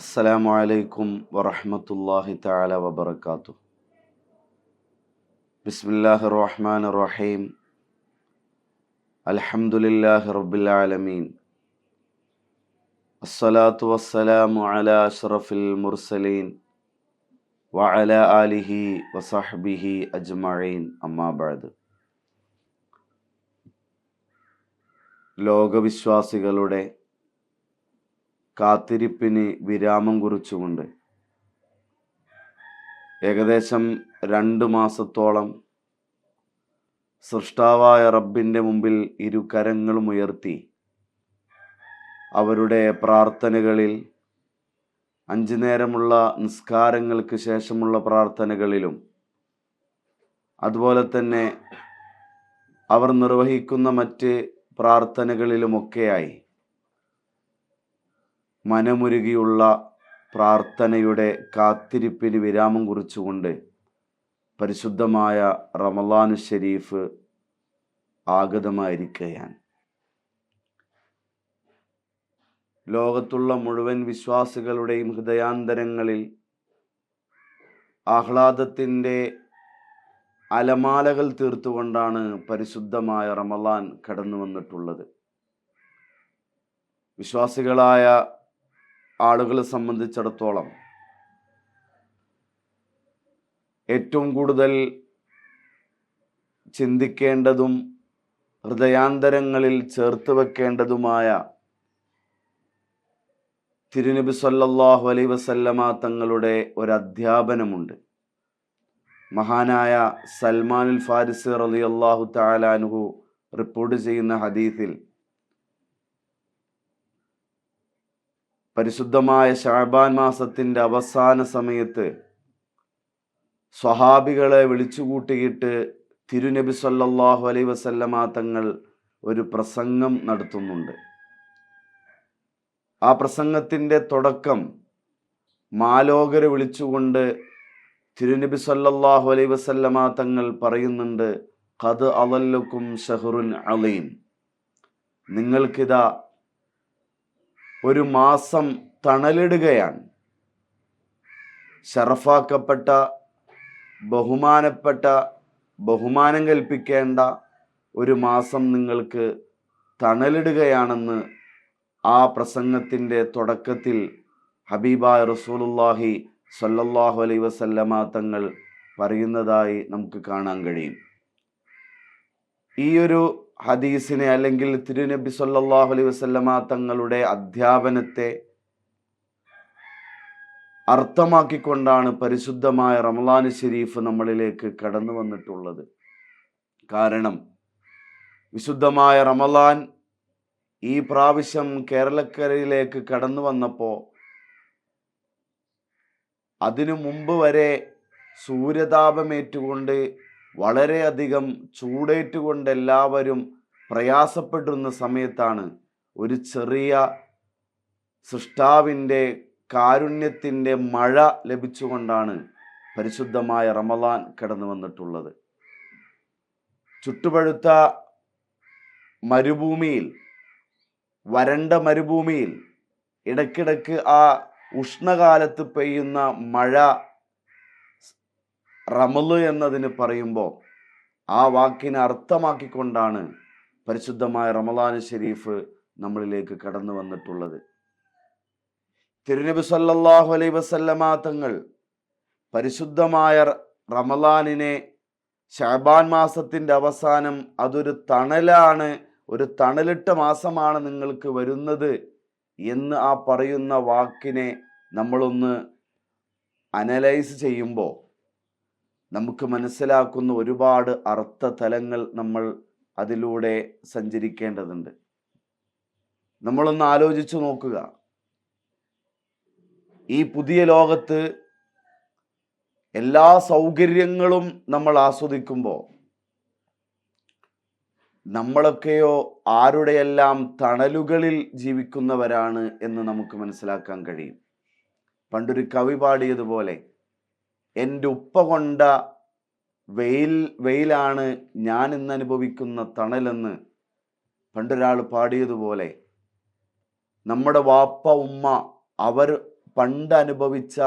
അസ്സലാമു അലൈക്കും വറഹ്മത്തുള്ളാഹി തആല വബറകാതുഹു. ബിസ്മില്ലാഹിർ റഹ്മാനിർ റഹീം. അൽഹംദുലില്ലാഹി റബ്ബിൽ ആലമീൻ. അസ്സലാത്തു വസ്സലാമു അലാ അഷ്റഫിൽ മുർസലീൻ വഅലാ ആലിഹി വസഹ്ബിഹി അജ്മഈൻ. അമ്മാ ബഅദ്. ലോകവിശ്വാസികളുടെ കാത്തിരിപ്പിന് വിരാമം കുറിച്ചുകൊണ്ട് ഏകദേശം 2 മാസത്തോളം സൃഷ്ടാവായ റബ്ബിൻ്റെ മുമ്പിൽ ഇരു കരങ്ങളും ഉയർത്തി അവരുടെ പ്രാർത്ഥനകളിൽ 5 നേരമുള്ള നിസ്കാരങ്ങൾക്ക് ശേഷമുള്ള പ്രാർത്ഥനകളിലും അതുപോലെ തന്നെ അവർ നിർവഹിക്കുന്ന മറ്റ് പ്രാർത്ഥനകളിലുമൊക്കെയായി മനമുരുകിയുള്ള പ്രാർത്ഥനയുടെ കാത്തിരിപ്പിന് വിരാമം കുറിച്ചുകൊണ്ട് പരിശുദ്ധമായ റമളാനു ശരീഫ് ആഗതമായിരിക്കുകയാണ്. ലോകത്തുള്ള മുഴുവൻ വിശ്വാസികളുടെയും ഹൃദയാന്തരങ്ങളിൽ ആഹ്ലാദത്തിൻ്റെ അലമാലകൾ തീർത്തുകൊണ്ടാണ് പരിശുദ്ധമായ റമളാൻ കടന്നു വന്നിട്ടുള്ളത്. വിശ്വാസികളായ ആളുകളെ സംബന്ധിച്ചിടത്തോളം ഏറ്റവും കൂടുതൽ ചിന്തിക്കേണ്ടതും ഹൃദയാന്തരങ്ങളിൽ ചേർത്ത് വെക്കേണ്ടതുമായ തിരുനബി സല്ലല്ലാഹു അലൈഹി വസല്ലമ തങ്ങളുടെ ഒരു അധ്യാപനമുണ്ട്. മഹാനായ സൽമാനുൽ ഫാരിസി റളിയല്ലാഹു തആല അൻഹു റിപ്പോർട്ട് ചെയ്യുന്ന ഹദീസിൽ പരിശുദ്ധമായ ശഅബാൻ മാസത്തിൻ്റെ അവസാന സമയത്ത് സ്വഹാബികളെ വിളിച്ചുകൂട്ടിയിട്ട് തിരുനബി സല്ലല്ലാഹു അലൈഹി വസല്ലമ തങ്ങൾ ഒരു പ്രസംഗം നടത്തുന്നുണ്ട്. ആ പ്രസംഗത്തിൻ്റെ തുടക്കം മാലോകരെ വിളിച്ചുകൊണ്ട് തിരുനബി സല്ലല്ലാഹു അലൈഹി വസല്ലമ തങ്ങൾ പറയുന്നുണ്ട്, ഖദ് അളല്ലക്കും ഷഹ്റുൻ അളീം, നിങ്ങൾക്കിതാ ഒരു മാസം തണലിടുകയാണ്. ശറഫാക്കപ്പെട്ട ബഹുമാനം കൽപ്പിക്കേണ്ട ഒരു മാസം നിങ്ങൾക്ക് തണലിടുകയാണെന്ന് ആ പ്രസംഗത്തിൻ്റെ തുടക്കത്തിൽ ഹബീബായ റസൂലുള്ളാഹി സ്വല്ലല്ലാഹു അലൈഹി വസല്ലമ തങ്ങൾ പറയുന്നതായി നമുക്ക് കാണാൻ കഴിയും. ഈ ഒരു ഹദീസിനെ അല്ലെങ്കിൽ തിരുനബി സല്ലല്ലാഹു അലൈഹി വസല്ലമ തങ്ങളുടെ അധ്യാപനത്തെ അർത്ഥമാക്കിക്കൊണ്ടാണ് പരിശുദ്ധമായ റമളാൻ ശരീഫ് നമ്മളിലേക്ക് കടന്നു വന്നിട്ടുള്ളത്. കാരണം വിശുദ്ധമായ റമളാൻ ഈ പ്രാവശ്യം കേരളക്കരയിലേക്ക് കടന്നു വന്നപ്പോൾ അതിനു മുമ്പ് വരെ സൂര്യതാപമേറ്റുകൊണ്ട് വളരെയധികം ചൂടേറ്റുകൊണ്ട് എല്ലാവരും പ്രയാസപ്പെട്ടിരുന്ന സമയത്താണ് ഒരു ചെറിയ സൃഷ്ടാവിൻ്റെ കാരുണ്യത്തിൻ്റെ മഴ ലഭിച്ചുകൊണ്ടാണ് പരിശുദ്ധമായ റമളാൻ കടന്നു വന്നിട്ടുള്ളത്. ചുട്ടുപഴുത്ത മരുഭൂമിയിൽ, വരണ്ട മരുഭൂമിയിൽ ഇടയ്ക്കിടയ്ക്ക് ആ ഉഷ്ണകാലത്ത് പെയ്യുന്ന മഴ റമള് എന്നതിന് പറയുമ്പോൾ ആ വാക്കിനെ അർത്ഥമാക്കിക്കൊണ്ടാണ് പരിശുദ്ധമായ റമളാൻ ശരീഫ് നമ്മളിലേക്ക് കടന്നു വന്നിട്ടുള്ളത്. തിരുനബി സല്ലല്ലാഹു അലൈഹി വസല്ലമ തങ്ങൾ പരിശുദ്ധമായ റമളാനിനെ ശഅബാൻ മാസത്തിൻ്റെ അവസാനം അതൊരു തണലാണ്, ഒരു തണലിട്ട മാസമാണ് നിങ്ങൾക്ക് വരുന്നത് എന്ന് ആ പറയുന്ന വാക്കിനെ നമ്മളൊന്ന് അനലൈസ് ചെയ്യുമ്പോൾ നമുക്ക് മനസ്സിലാക്കുന്ന ഒരുപാട് അർത്ഥതലങ്ങൾ നമ്മൾ അതിലൂടെ സഞ്ചരിക്കേണ്ടതുണ്ട്. നമ്മളൊന്ന് ആലോചിച്ചു നോക്കുക. ഈ പുതിയ ലോകത്ത് എല്ലാ സൗകര്യങ്ങളും നമ്മൾ ആസ്വദിക്കുമ്പോൾ നമ്മളൊക്കെയോ ആരുടെയെല്ലാം തണലുകളിൽ ജീവിക്കുന്നവരാണ് എന്ന് നമുക്ക് മനസ്സിലാക്കാൻ കഴിയും. പണ്ടൊരു കവി പാടിയതുപോലെ, എൻ്റെ ഉപ്പ കൊണ്ട വെയിലാണ് ഞാൻ ഇന്ന് അനുഭവിക്കുന്ന തണലെന്ന് പണ്ടൊരാൾ പാടിയതുപോലെ നമ്മുടെ വാപ്പ ഉമ്മ അവർ പണ്ട് അനുഭവിച്ച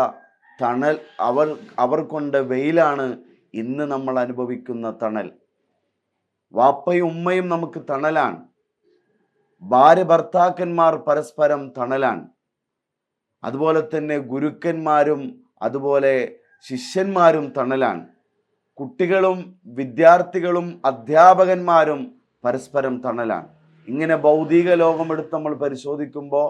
തണൽ, അവർ കൊണ്ട വെയിലാണ് ഇന്ന് നമ്മൾ അനുഭവിക്കുന്ന തണൽ. വാപ്പയും ഉമ്മയും നമുക്ക് തണലാണ്. ഭാര്യ ഭർത്താക്കന്മാർ പരസ്പരം തണലാണ്. അതുപോലെ തന്നെ ഗുരുക്കന്മാരും അതുപോലെ ശിഷ്യന്മാരും തണലാണ്. കുട്ടികളും വിദ്യാർത്ഥികളും അധ്യാപകന്മാരും പരസ്പരം തണലാണ്. ഇങ്ങനെ ഭൗതിക ലോകമെടുത്ത് നമ്മൾ പരിശോധിക്കുമ്പോൾ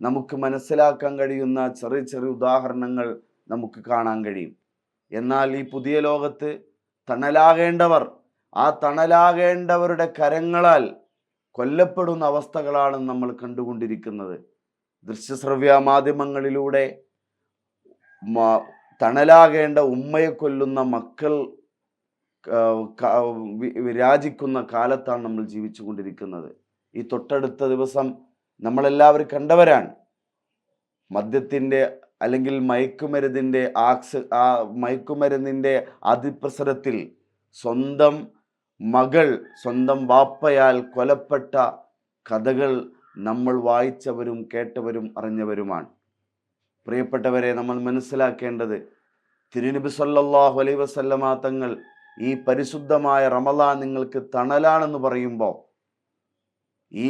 നമുക്ക് മനസ്സിലാക്കാൻ കഴിയുന്ന ചെറിയ ചെറിയ ഉദാഹരണങ്ങൾ നമുക്ക് കാണാൻ കഴിയും. എന്നാൽ ഈ പുതിയ ലോകത്ത് തണലാകേണ്ടവർ, ആ തണലാകേണ്ടവരുടെ കരങ്ങളാൽ കൊല്ലപ്പെടുന്ന അവസ്ഥകളാണ് നമ്മൾ കണ്ടുകൊണ്ടിരിക്കുന്നത്. ദൃശ്യശ്രവ്യ മാധ്യമങ്ങളിലൂടെ തണലാകേണ്ട ഉമ്മയെ കൊല്ലുന്ന മക്കൾ വിരാജിക്കുന്ന കാലത്താണ് നമ്മൾ ജീവിച്ചു കൊണ്ടിരിക്കുന്നത്. ഈ തൊട്ടടുത്ത ദിവസം നമ്മളെല്ലാവരും കണ്ടവരാണ്. മദ്യത്തിൻ്റെ അല്ലെങ്കിൽ മയക്കുമരുന്നിൻ്റെ അതിപ്രസരത്തിൽ സ്വന്തം മകൾ സ്വന്തം വാപ്പയാൽ കൊലപ്പെട്ട കഥകൾ നമ്മൾ വായിച്ചവരും കേട്ടവരും അറിഞ്ഞവരുമാണ്. പ്രിയപ്പെട്ടവരെ, നമ്മൾ മനസ്സിലാക്കേണ്ടത്, തിരുനബി സല്ലല്ലാഹു അലൈഹി വസല്ലമ തങ്ങൾ ഈ പരിശുദ്ധമായ റമളാൻ നിങ്ങൾക്ക് തണലാണെന്ന് പറയുമ്പോൾ, ഈ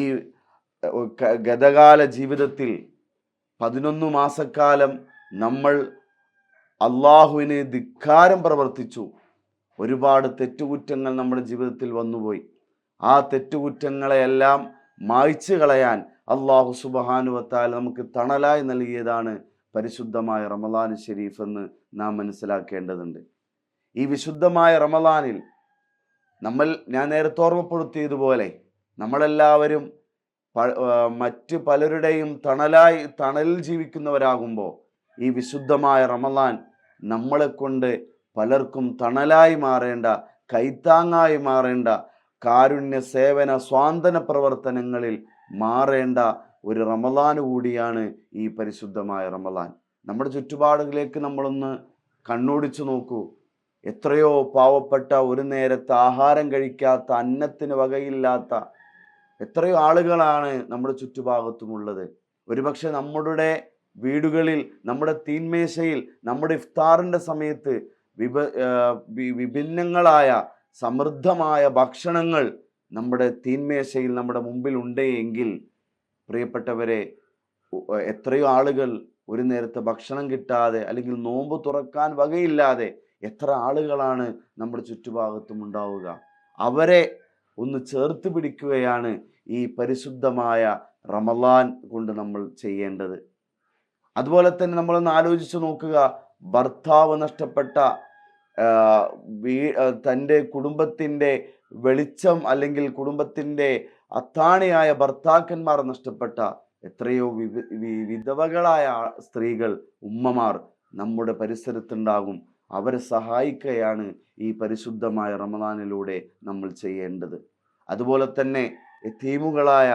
ഗതകാല ജീവിതത്തിൽ 11 മാസക്കാലം നമ്മൾ അള്ളാഹുവിന് ധിക്കാരം പ്രവർത്തിച്ചു. ഒരുപാട് തെറ്റുകുറ്റങ്ങൾ നമ്മുടെ ജീവിതത്തിൽ വന്നുപോയി. ആ തെറ്റുകുറ്റങ്ങളെയെല്ലാം മായ്ച്ചു കളയാൻ അള്ളാഹു സുബ്ഹാനഹു വ തആല നമുക്ക് തണലായി നൽകിയതാണ് പരിശുദ്ധമായ റമളാൻ ശരീഫ് എന്ന് നാം മനസ്സിലാക്കേണ്ടതുണ്ട്. ഈ വിശുദ്ധമായ റമളാനിൽ ഞാൻ നേരത്തെ ഓർമ്മപ്പെടുത്തിയതുപോലെ നമ്മളെല്ലാവരും മറ്റ് പലരുടെയും തണലിൽ ജീവിക്കുന്നവരാകുമ്പോൾ, ഈ വിശുദ്ധമായ റമളാൻ നമ്മളെ കൊണ്ട് പലർക്കും തണലായി മാറേണ്ട, കൈത്താങ്ങായി മാറേണ്ട, കാരുണ്യ സേവന സ്വാന്തന പ്രവർത്തനങ്ങളിൽ മാറേണ്ട ഒരു റമളാൻ കൂടിയാണ് ഈ പരിശുദ്ധമായ റമളാൻ. നമ്മുടെ ചുറ്റുപാടുകളിലേക്ക് നമ്മളൊന്ന് കണ്ണോടിച്ചു നോക്കൂ. എത്രയോ പാവപ്പെട്ട, ഒരു നേരത്തെ ആഹാരം കഴിക്കാത്ത, അന്നത്തിന് വകയില്ലാത്ത എത്രയോ ആളുകളാണ് നമ്മുടെ ചുറ്റുഭാഗത്തുമുള്ളത്. ഒരുപക്ഷെ നമ്മുടെ വീടുകളിൽ, നമ്മുടെ തീന്മേശയിൽ, നമ്മുടെ ഇഫ്താറിൻ്റെ സമയത്ത് വിഭിന്നങ്ങളായ സമൃദ്ധമായ ഭക്ഷണങ്ങൾ നമ്മുടെ തീന്മേശയിൽ നമ്മുടെ മുമ്പിൽ ഉണ്ടെങ്കിൽ, പ്രിയപ്പെട്ടവരെ, എത്രയോ ആളുകൾ ഒരു നേരത്തെ ഭക്ഷണം കിട്ടാതെ അല്ലെങ്കിൽ നോമ്പ് തുറക്കാൻ വകയില്ലാതെ എത്ര ആളുകളാണ് നമ്മുടെ ചുറ്റുഭാഗത്തും ഉണ്ടാവുക. അവരെ ഒന്ന് ചേർത്ത് പിടിക്കുകയാണ് ഈ പരിശുദ്ധമായ റമളാൻ കൊണ്ട് നമ്മൾ ചെയ്യേണ്ടത്. അതുപോലെ തന്നെ നമ്മളൊന്ന് ആലോചിച്ച് നോക്കുക, ഭർത്താവ് നഷ്ടപ്പെട്ട, തൻ്റെ കുടുംബത്തിൻ്റെ വെളിച്ചം അല്ലെങ്കിൽ കുടുംബത്തിൻ്റെ അത്താണിയായ ഭർത്താക്കന്മാർ നഷ്ടപ്പെട്ട എത്രയോ വിധവകളായ സ്ത്രീകൾ, ഉമ്മമാർ നമ്മുടെ പരിസരത്തുണ്ടാകും. അവരെ സഹായിക്കുകയാണ് ഈ പരിശുദ്ധമായ റമളാനിലൂടെ നമ്മൾ ചെയ്യേണ്ടത്. അതുപോലെ തന്നെ യതീമുകളായ,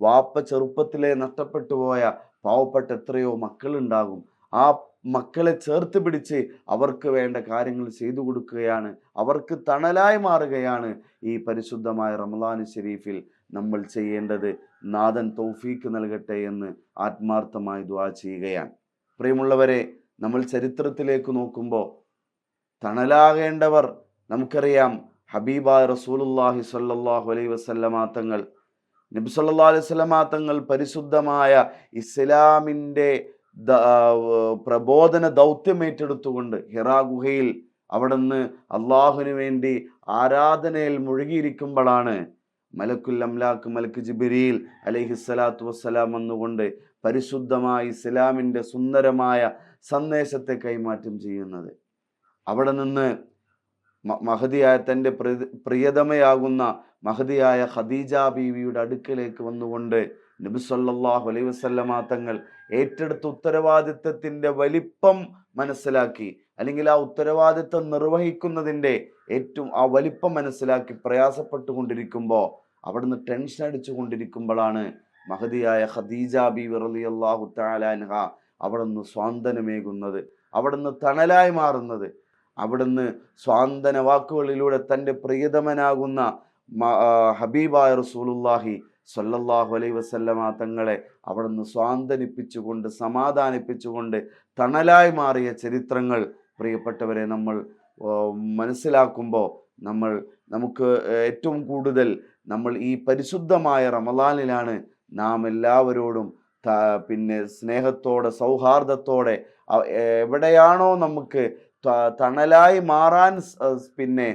വാപ്പ ചെറുപ്പത്തിലെ നഷ്ടപ്പെട്ടു പോയ പാവപ്പെട്ട എത്രയോ മക്കളുണ്ടാകും. ആ മക്കളെ ചേർത്ത് പിടിച്ച് അവർക്ക് വേണ്ട കാര്യങ്ങൾ ചെയ്തു കൊടുക്കുകയാണ്, അവർക്ക് തണലായി മാറുകയാണ് ഈ പരിശുദ്ധമായ റമളാൻ ശരീഫിൽ നമ്മൾ ചെയ്യേണ്ടത്. നാഥൻ തൗഫീക്ക് നൽകട്ടെ എന്ന് ആത്മാർത്ഥമായി ദുആ ചെയ്യുകയാണ്. പ്രിയമുള്ളവരെ, നമ്മൾ ചരിത്രത്തിലേക്ക് നോക്കുമ്പോൾ തണലാകേണ്ടവർ നമുക്കറിയാം. ഹബീബായ റസൂലുള്ളാഹി സ്വല്ലല്ലാഹു അലൈഹി വസല്ലമ തങ്ങൾ, നബി സല്ലല്ലാഹു അലൈഹി വസല്ലമ തങ്ങൾ പരിശുദ്ധമായ ഇസ്ലാമിൻ്റെ പ്രബോധന ദൗത്യം ഏറ്റെടുത്തുകൊണ്ട് ഹിറാ ഗുഹയിൽ അവിടുന്ന് അള്ളാഹുവിന് വേണ്ടി ആരാധനയിൽ മുഴുകിയിരിക്കുമ്പോഴാണ് മലക്കുൽ അംലാക്ക് മലക്ക് ജിബ്രീൽ അലൈഹിസ്സലാത്തു വസ്സലാം വന്നുകൊണ്ട് പരിശുദ്ധമായ ഇസ്ലാമിൻ്റെ സുന്ദരമായ സന്ദേശത്തെ കൈമാറ്റം ചെയ്യുന്നത്. അവിടെ നിന്ന് മഹദിയായ തൻ്റെ പ്രിയതമയാകുന്ന മഹദിയായ ഖദീജ ബീവിയുടെ അടുക്കലേക്ക് വന്നുകൊണ്ട് നബി സല്ലല്ലാഹു അലൈഹി വസല്ലമ തങ്ങൾ ഏറ്റെടുത്ത ഉത്തരവാദിത്തത്തിൻ്റെ വലിപ്പം മനസ്സിലാക്കി, അല്ലെങ്കിൽ ആ ഉത്തരവാദിത്തം നിർവഹിക്കുന്നതിൻ്റെ ആ വലിപ്പം മനസ്സിലാക്കി പ്രയാസപ്പെട്ടുകൊണ്ടിരിക്കുമ്പോൾ, അവിടുന്ന് ടെൻഷൻ അടിച്ചു കൊണ്ടിരിക്കുമ്പോഴാണ് മഹദിയായ ഖദീജ ബീവി റളിയല്ലാഹു തആല അൻഹ അവിടുന്ന് സ്വാന്തനമേകുന്നത്, അവിടുന്ന് തണലായി മാറുന്നത്. അവിടുന്ന് സ്വാന്തന വാക്കുകളിലൂടെ തൻ്റെ പ്രിയതമനാകുന്ന ഹബീബായ റസൂലുള്ളാഹി സ്വല്ലല്ലാഹു അലൈഹി വസല്ലമ തങ്ങളെ അവിടുന്ന് സ്വാന്തനിപ്പിച്ചുകൊണ്ട് സമാധാനിപ്പിച്ചുകൊണ്ട് തണലായി മാറിയ ചരിത്രങ്ങൾ പ്രിയപ്പെട്ടവരെ നമ്മൾ മനസ്സിലാക്കുമ്പോൾ നമുക്ക് ഏറ്റവും കൂടുതൽ നമ്മൾ ഈ പരിശുദ്ധമായ റമളാനിലാണ് നാം എല്ലാവരോടും പിന്നെ സ്നേഹത്തോടെ സൗഹാർദ്ദത്തോടെ എവിടെയാണോ നമുക്ക് തണലായി മാറാൻ പിന്നെ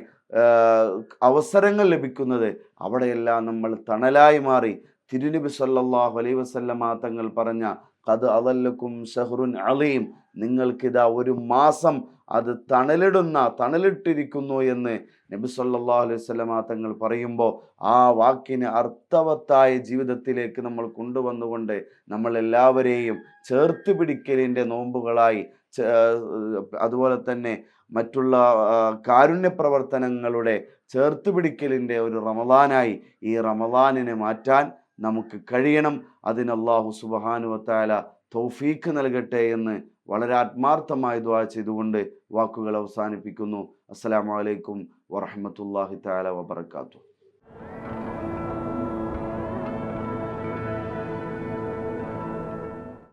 അവസരങ്ങൾ ലഭിക്കുന്നത് അവിടെയെല്ലാം നമ്മൾ തണലായി മാറി തിരുനബി സല്ലല്ലാഹു അലൈഹി വസല്ലമ തങ്ങൾ പറഞ്ഞ ഖദ് അദല്ലക്കും ഷഹ്റുൻ അലീം, നിങ്ങൾക്കിതാ ഒരു മാസം അത് തണലിട്ടിരിക്കുന്നു എന്ന് നബി സല്ലല്ലാഹു അലൈഹി വസല്ലമ തങ്ങൾ പറയുമ്പോൾ ആ വാക്കിന് അർത്ഥവത്തായ ജീവിതത്തിലേക്ക് നമ്മൾ കൊണ്ടുവന്നുകൊണ്ട് നമ്മൾ എല്ലാവരെയും ചേർത്ത് പിടിക്കലിൻ്റെ നോമ്പുകളായി അതുപോലെ തന്നെ മറ്റുള്ള കാരുണ്യ പ്രവർത്തനങ്ങളുടെ ചേർത്ത് പിടിക്കലിൻ്റെ ഒരു റമളാനായി ഈ റമളാനിനെ മാറ്റാൻ നമുക്ക് കഴിയണം. അതിന് അല്ലാഹു സുബ്ഹാനഹു വ തആല തൗഫീഖ് നൽകട്ടെ എന്ന് വളരെ ആത്മാർത്ഥമായി ദുആ ചെയ്തുകൊണ്ട് വാക്കുകൾ അവസാനിപ്പിക്കുന്നു. അസ്സലാമു അലൈക്കും വറഹ്മത്തുള്ളാഹി തആല വബറകാതുഹു.